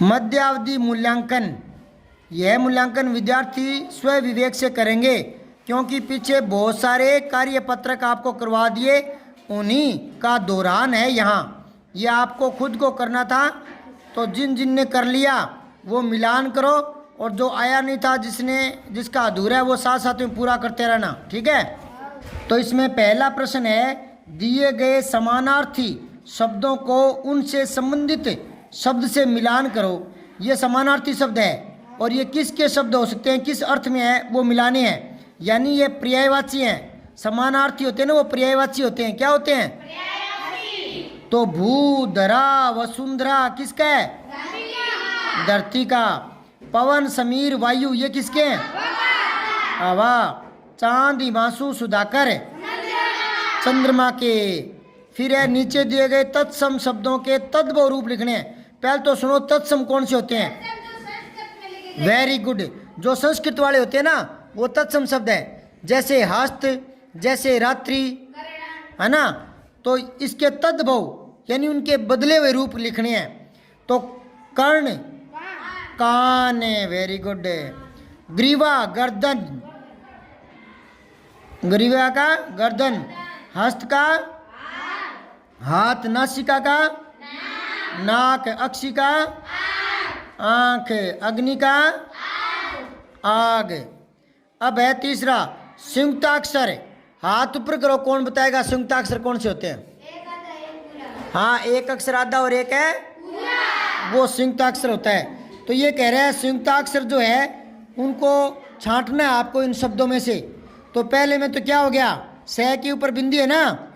मध्यावधि मूल्यांकन, यह मूल्यांकन विद्यार्थी स्वयं विवेक से करेंगे, क्योंकि पीछे बहुत सारे कार्य पत्रक आपको करवा दिए, उन्हीं का दोहरान है यहाँ। ये आपको खुद को करना था, तो जिन जिन ने कर लिया वो मिलान करो, और जो आया नहीं था जिसका अधूरा है वो साथ साथ में पूरा करते रहना, ठीक है। तो इसमें पहला प्रश्न है, दिए गए समानार्थी शब्दों को उनसे संबंधित शब्द से मिलान करो। ये समानार्थी शब्द है और ये किसके शब्द हो सकते हैं, किस अर्थ में है वो मिलाने हैं, यानी ये पर्यायवाची हैं। समानार्थी होते हैं ना, वो पर्यायवाची होते हैं। क्या होते हैं? तो भू, धरा, वसुंधरा किसका है? धरती का। पवन, समीर, वायु ये किसके हैं? हवा। चांद, हिमांशु, सुधाकर चंद्रमा के। फिर है नीचे दिए गए तत्सम शब्दों के तद्भव रूप लिखने हैं। पहले तो सुनो तत्सम कौन से होते हैं। Very good. जो संस्कृत वाले होते हैं ना वो तत्सम शब्द है, जैसे हस्त, जैसे रात्रि, है ना। तो इसके तद्भव यानी उनके बदले हुए रूप लिखने हैं। तो कर्ण, कान, वेरी गुड। ग्रीवा, गर्दन, ग्रीवा का गर्दन। हस्त का हाथ। नासिका का नाक। अक्षी का आंख। अग्नि का आग। अब है तीसरा संयुक्ताक्षर। हाथ ऊपर करो, कौन बताएगा संयुक्ताक्षर कौन से होते हैं? हाँ, एक अक्षर आधा और एक है वो संयुक्ताक्षर होता है। तो ये कह रहे हैं संयुक्ताक्षर जो है उनको छांटना है आपको इन शब्दों में से। तो पहले में तो क्या हो गया, स के ऊपर बिंदी है ना,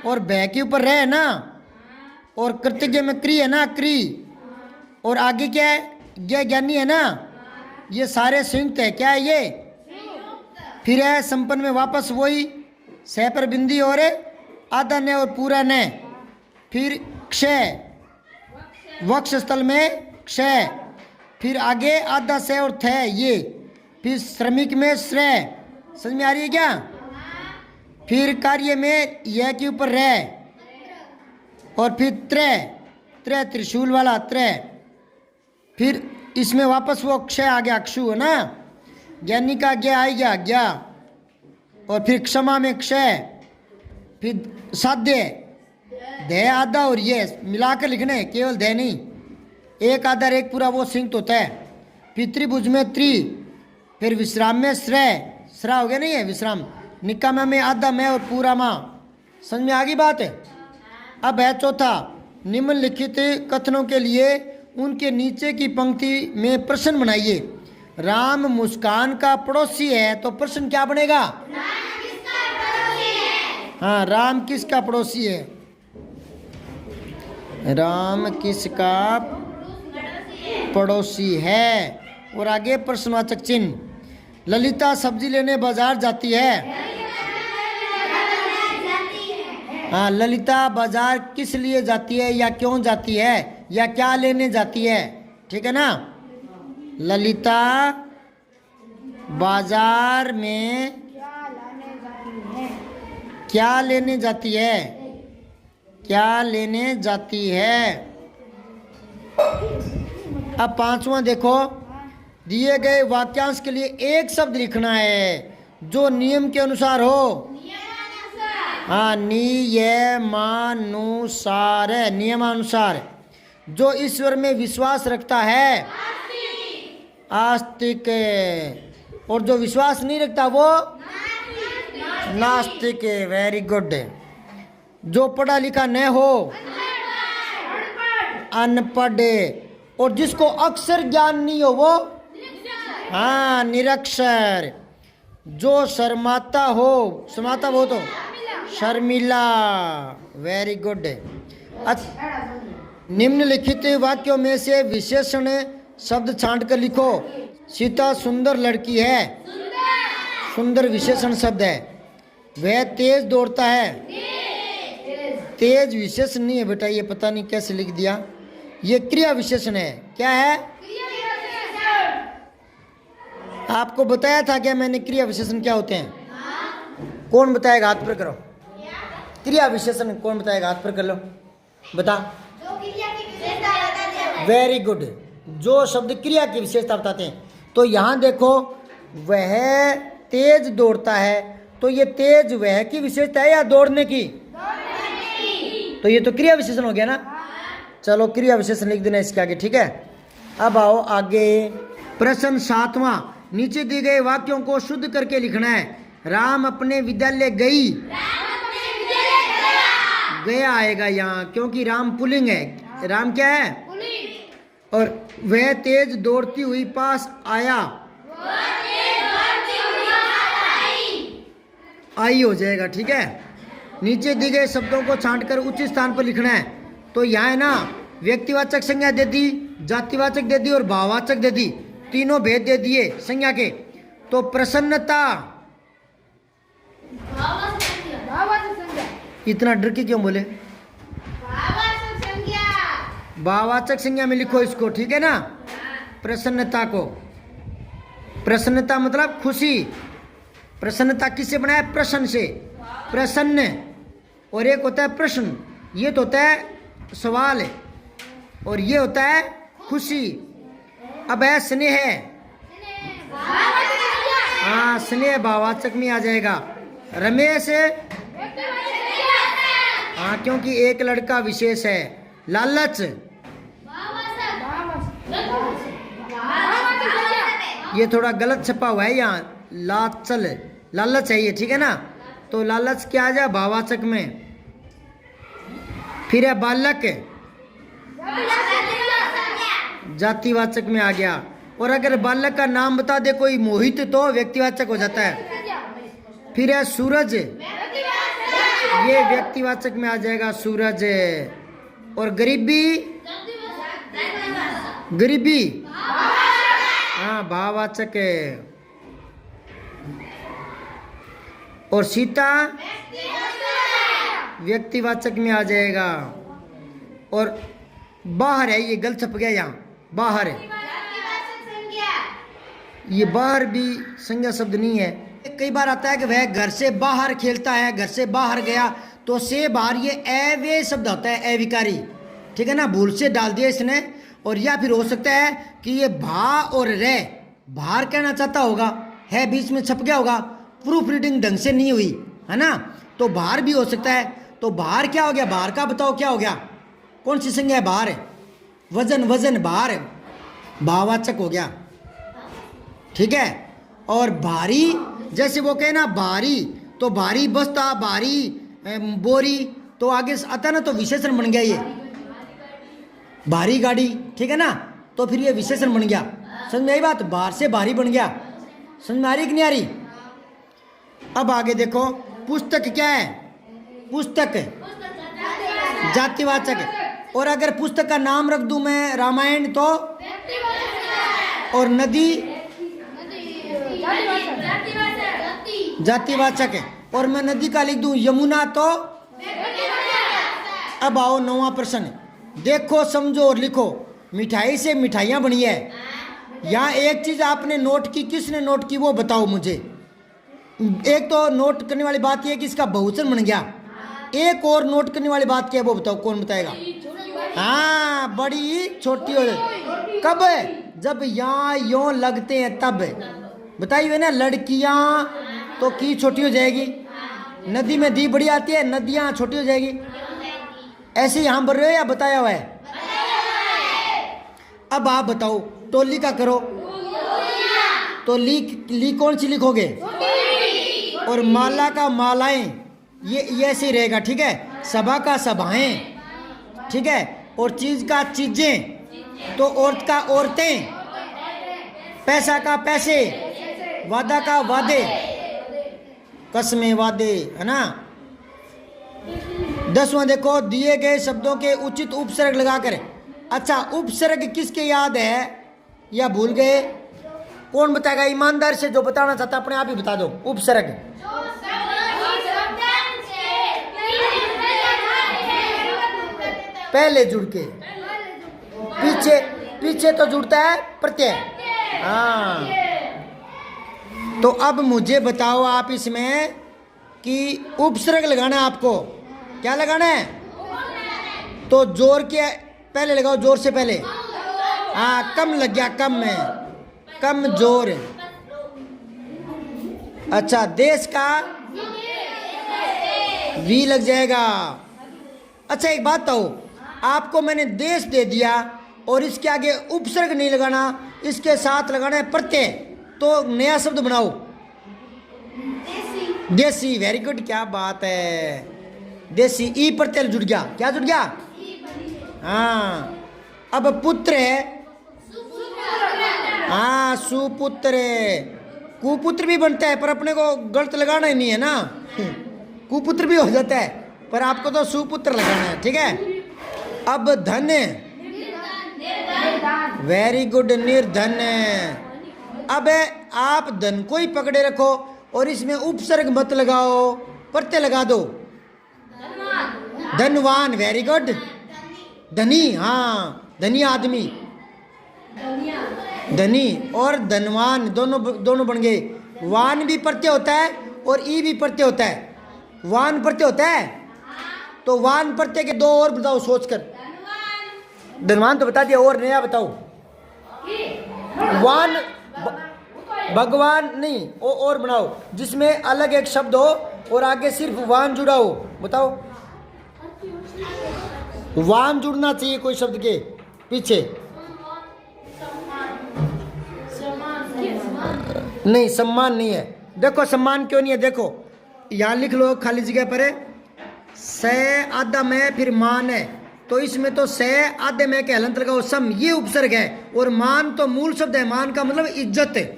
और भ के ऊपर रह है ना, और कृतज्ञ में क्री है ना, क्री, और आगे क्या है, ज्ञ ज्ञानी है ना। ये सारे संयुक्त है। क्या है ये? फिर है संपन्न में वापस वही स पर बिंदी और आधा न और पूरा न। फिर क्षय, वक्ष स्थल में क्षय। फिर आगे आधा स और थ ये। फिर श्रमिक में श्रेय। समझ में आ रही है क्या? फिर कार्य में यह के ऊपर रह, और फिर त्रय, त्रय त्रिशूल वाला त्रय। फिर इसमें वापस वो क्षय आ गया, अक्षु है ना। ज्ञानी का ज्ञ आ गया ज्ञा, और फिर क्षमा में क्षय। फिर साध्य, ध आधा और ये मिलाकर लिखने, केवल ध नहीं, एक आधा एक पूरा वो संयुक्त होता है। फिर त्रिभुज में त्रि। फिर विश्राम में श्रेय, श्रा हो गया नहीं है विश्राम। निकामा में आधा में और पूरा माँ। समझ में आ गई बात है? अब है चौथा, निम्नलिखित कथनों के लिए उनके नीचे की पंक्ति में प्रश्न बनाइए। राम मुस्कान का पड़ोसी है, तो प्रश्न क्या बनेगा? हाँ, राम किसका पड़ोसी है? राम किसका पड़ोसी है? और आगे प्रश्नवाचक चिन्ह। ललिता सब्जी लेने बाजार जाती है। हाँ, ललिता बाजार किस लिए जाती है, या क्यों जाती है, या क्या लेने जाती है? ठीक है ना। ललिता बाजार में क्या लेने जाती है? क्या लेने जाती है? अब पांचवा देखो, दिए गए वाक्यांश के लिए एक शब्द लिखना है जो नियम के अनुसार हो। हाँ, नियमानुसार है, नियमानुसार। जो ईश्वर में विश्वास रखता है आस्तिक, और जो विश्वास नहीं रखता वो नास्तिक। Very good. जो पढ़ा लिखा न हो अनपढ़, और जिसको अक्षर ज्ञान नहीं हो वो हाँ निरक्षर। जो शर्माता हो, शर्माता हो तो शर्मिला। Very good. निम्नलिखित वाक्यों में से विशेषण शब्द छांट कर लिखो। सीता सुंदर लड़की है, सुंदर विशेषण शब्द है। वह तेज दौड़ता है, तेज विशेषण नहीं है बेटा, ये पता नहीं कैसे लिख दिया। ये क्रिया विशेषण है। क्या है? आपको बताया था क्या मैंने क्रिया विशेषण क्या होते हैं? कौन बताएगा? हाथ पर करो। क्रिया विशेषण कौन बताएगा? हाथ पर कर लो, बता। Very good. जो शब्द क्रिया की विशेषता बताते हैं। तो यहाँ देखो, वह तेज दौड़ता है, तो ये तेज वह की विशेषता है या दौड़ने की? तो ये तो क्रिया विशेषण हो गया ना। चलो क्रिया विशेषण लिख देना इसके आगे, ठीक है। अब आओ आगे, प्रश्न 7वां। नीचे दिए गए वाक्यों को शुद्ध करके लिखना है। राम अपने विद्यालय गई, गया आएगा यहाँ, क्योंकि राम पुल्लिंग है। राम क्या है? और वह तेज दौड़ती हुई पास आया, आई हो जाएगा, ठीक है। नीचे दिए गए शब्दों को छांटकर उचित स्थान पर लिखना है। तो यहाँ है ना, व्यक्तिवाचक संज्ञा दे दी, जातिवाचक दे दी और भाववाचक दे दी, तीनों भेद दे दिए संज्ञा के। तो प्रसन्नता, इतना डर के क्यों बोले? भाववाचक संज्ञा में लिखो इसको, ठीक है ना। प्रसन्नता को, प्रसन्नता मतलब खुशी। प्रसन्नता किससे बना है? प्रश्न से, प्रसन्न। और एक होता है प्रश्न, ये तो होता है सवाल, और ये होता है खुशी। अब है स्नेह, हाँ स्नेह भाववाचक में आ जाएगा। रमेश, हाँ क्योंकि एक लड़का विशेष है। लालच, ये थोड़ा गलत छपा हुआ है यहाँ, लाचल, लालच है ये, ठीक है ना। तो लालच क्या आ जाए? भाववाचक में। फिर है बालक, जातिवाचक में आ गया। और अगर बालक का नाम बता दे कोई मोहित तो व्यक्तिवाचक हो जाता है। फिर है सूरज, ये व्यक्तिवाचक में आ जाएगा सूरज। और गरीबी, गरीबी हाँ भाववाचक है। और सीता व्यक्तिवाचक में आ जाएगा। और बाहर है, ये गलत छप गया यहाँ, बाहर है, ये बाहर भी संज्ञा शब्द नहीं है। कई बार आता है कि वह घर से बाहर खेलता है, घर से बाहर गया, तो से बाहर ये अव्यय शब्द होता है, अविकारी, ठीक है ना, भूल से डाल दिया इसने। और या फिर हो सकता है कि ये भा और रे बाहर कहना चाहता होगा, है बीच में छप गया होगा, प्रूफ रीडिंग ढंग से नहीं हुई है ना, तो बाहर भी हो सकता है। तो बाहर क्या हो गया? बाहर का बताओ क्या हो गया? कौन सी संज्ञा है? बाहर है, वजन, वजन बाहर है, भाववाचक हो गया, ठीक है। और भारी, जैसे वो कहे ना भारी, तो भारी बस्ता, भारी बोरी, तो आगे आता ना तो विशेषण बन गया, ये भारी गाड़ी, ठीक है ना, तो फिर ये विशेषण बन गया। समझ में आई बात? बाहर से भारी बन गया। समझ में आ रही कि नहीं आ रही? अब आगे देखो, पुस्तक क्या है? पुस्तक जातिवाचक। और अगर पुस्तक का नाम रख दूं मैं रामायण तो, और नदी जातिवाचक है। और मैं नदी का लिख दूं यमुना तो। अब आओ 9वां प्रश्न, देखो समझो और लिखो। मिठाई से मिठाइयाँ बनी है। यहाँ एक चीज आपने नोट की, किसने नोट की वो बताओ मुझे। एक तो नोट करने वाली बात यह है कि इसका बहुवचन बन गया, एक और नोट करने वाली बात क्या है वो बताओ, कौन बताएगा? हाँ, बड़ी छोटी हो जाए। कब? जब यहाँ यों लगते हैं तब। बताइए ना, लड़कियां तो की छोटी हो जाएगी, नदी में दी बड़ी आती है, नदियां छोटी हो जाएगी। ऐसे यहाँ बोल रहे हो या बताया हुआ है? अब आप बताओ, टोली का करो तो ली कौन सी लिखोगे? और माला का मालाएं, ये ऐसे रहेगा, ठीक है। सभा का सभाएं, ठीक है। और चीज का चीजें, तो औरत का औरतें, पैसा का पैसे, वादा का वादे, कसमें वादे, है ना। 10वां देखो, दिए गए शब्दों के उचित उपसर्ग लगाकर। अच्छा, उपसर्ग किसके याद है या भूल गए? कौन बताएगा? ईमानदार से जो बताना चाहता अपने आप ही बता दो। उपसर्ग पहले जुड़ के, पीछे तो जुड़ता है प्रत्यय। हाँ, तो अब मुझे बताओ आप इसमें कि उपसर्ग लगाना है आपको, क्या लगाना है? तो जोर के पहले लगाओ, जोर से पहले। हाँ कम लग गया, कम में कम जोर। अच्छा देश का वी लग जाएगा। अच्छा एक बात बताओ, आपको मैंने देश दे दिया और इसके आगे उपसर्ग नहीं लगाना, इसके साथ लगाना है प्रत्यय, तो नया शब्द बनाओ। देसी, वेरी गुड, क्या बात है। देसी, ई प्रत्यय जुड़ गया, क्या जुड़ गया? हाँ। अब पुत्र है, हाँ सुपुत्र है। कुपुत्र भी बनता है पर अपने को गलत लगाना ही नहीं है ना, कुपुत्र भी हो जाता है पर आपको तो सुपुत्र लगाना है, ठीक है। अब धन, वेरी गुड, निर्धन। अब आप धन को ही पकड़े रखो और इसमें उपसर्ग मत लगाओ, प्रत्यय लगा दो। धनवान, वेरी गुड। धनी, हाँ धनी आदमी, धनी और धनवान दोनों बन गए। वान भी प्रत्यय होता है और ई भी प्रत्यय होता है। वान प्रत्यय होता है, तो वान प्रत्यय के दो और बताओ सोचकर। धनवान तो बता दिया, और नया बताओ। वान भगवान नहीं, और बनाओ जिसमें अलग एक शब्द हो और आगे सिर्फ वान जुड़ा हो, बताओ। वान जुड़ना चाहिए कोई शब्द के पीछे। नहीं सम्मान नहीं है, देखो सम्मान क्यों नहीं है, देखो यहाँ लिख लो खाली जगह पर है, से आधा में फिर मान है, तो इसमें तो से आधे में के हलंत लगाओ, सम ये उपसर्ग है और मान तो मूल शब्द है, मान का मतलब इज्जत है।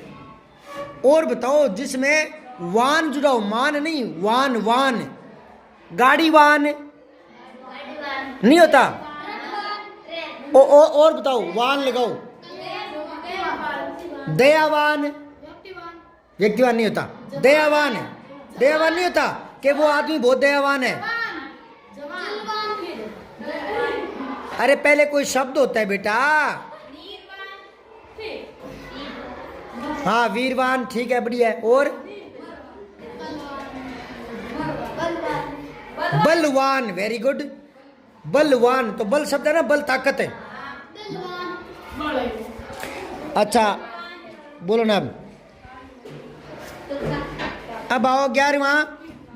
और बताओ जिसमें वान जुड़ाओ, मान नहीं वान, वान गाड़ी वान नहीं होता। और बताओ वान लगाओ। दयावान, व्यक्तिवान नहीं होता, दयावान है, दयावान नहीं होता कि वो आदमी बहुत दयावान है। अरे पहले कोई शब्द होता है बेटा। हाँ वीरवान, ठीक है, बढ़िया है। और बलवान, वेरी गुड। बलवान तो बल शब्द है ना, बल ताकत है। अच्छा बोलो ना। अब आओ 11वां,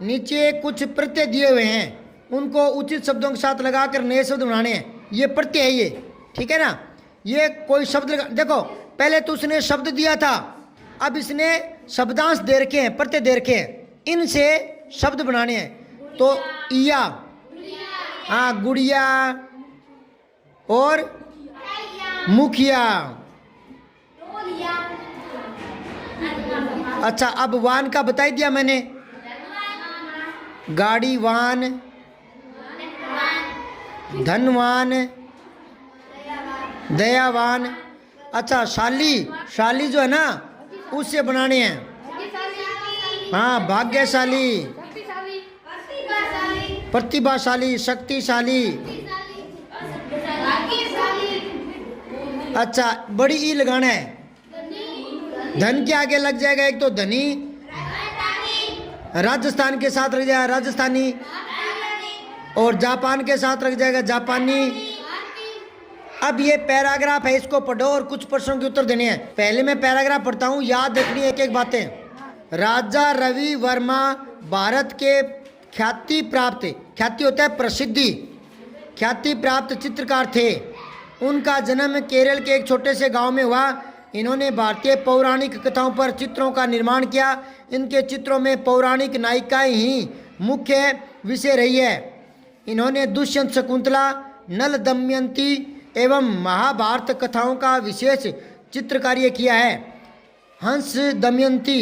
नीचे कुछ प्रत्यय दिए हुए हैं, उनको उचित शब्दों के साथ लगाकर नए शब्द बनाने हैं। ये प्रत्यय है ये, ठीक है ना। ये कोई शब्द लगा, देखो पहले तो उसने शब्द दिया था, अब इसने शब्दांश दे रखे हैं, प्रत्यय दे रखे हैं, इनसे शब्द बनाने हैं। तो इया, हाँ गुड़िया और मुखिया। अच्छा अब वान का बता ही दिया मैंने, गाड़ी वान, धनवान, दयावान। अच्छा शाली, शाली जो है ना उससे बनाने हैं, हाँ भाग्यशाली, प्रतिभाशाली, शक्तिशाली। अच्छा बड़ी ई लगाना है, धन के आगे लग जाएगा एक तो धनी, राजस्थान के साथ लग जाएगा राजस्थानी, और जापान के साथ लग जाएगा जापानी। अब ये पैराग्राफ है, इसको पढ़ो और कुछ प्रश्नों के उत्तर देने हैं। पहले मैं पैराग्राफ पढ़ता हूँ, याद रखनी है एक एक बातें। राजा रवि वर्मा भारत के ख्याति प्राप्त, ख्याति होता है प्रसिद्धि, ख्याति प्राप्त चित्रकार थे। उनका जन्म केरल के एक छोटे से गांव में हुआ। इन्होंने भारतीय पौराणिक कथाओं पर चित्रों का निर्माण किया। इनके चित्रों में पौराणिक नायिकाएं ही मुख्य विषय रही है। इन्होंने दुष्यंत, शकुंतला, नल, दमयंती एवं महाभारत कथाओं का विशेष चित्रकार्य किया है। हंस दमयंती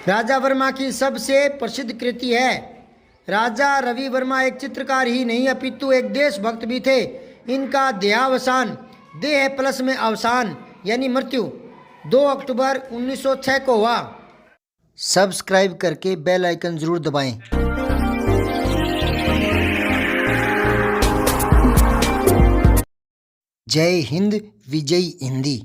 राजा वर्मा की सबसे प्रसिद्ध कृति है। राजा रवि वर्मा एक चित्रकार ही नहीं अपितु एक देशभक्त भी थे। इनका देहावसान, देह प्लस में अवसान यानी मृत्यु 2 अक्टूबर 1906 को हुआ। सब्सक्राइब करके बेल आइकन जरूर दबाएं। जय हिंद, विजय हिंदी।